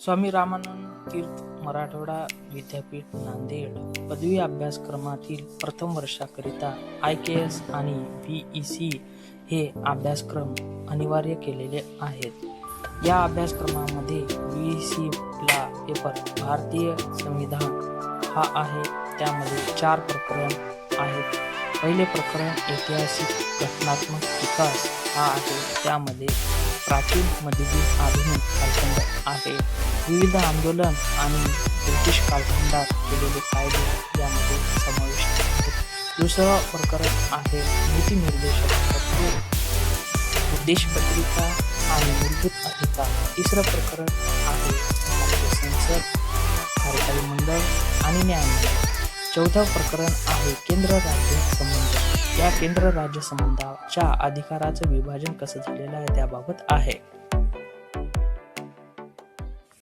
स्वामी रामानंद तीर्थ मराठवाडा विद्यापीठ नांदेड पदवी अभ्यासक्रमातील प्रथम वर्षाकरिता IKS आणि BEC हे अभ्यासक्रम अनिवार्य केलेले आहेत. या अभ्यासक्रमामध्ये BEC ला पेपर भारतीय संविधान हा आहे. त्यामध्ये 4 प्रकरण आहेत. पहिले प्रकरण ऐतिहासिक घटनात्मक विकास हा आहे. त्यामध्ये प्राचीन मध्ययुगीन आधुनिक कालखंड आहे. विविध आंदोलन आणि ब्रिटिश कालखंडात केलेले कायदे यामध्ये समाविष्ट आहेत. दुसरं प्रकरण आहे नीती निर्देशक तत्त्वे, उद्देश पत्रिका आणि मूलभूत अधिकार. तिसरं प्रकरण आहे भारतीय संसद, कार्यकारी मंडळ आणि न्यायमंडळ. चौथं प्रकरण आहे केंद्र राज्य संबंध. या केंद्र राज्य संबंधाच्या अधिकाराचं विभाजन कसं झालेलं आहे त्याबाबत आहे.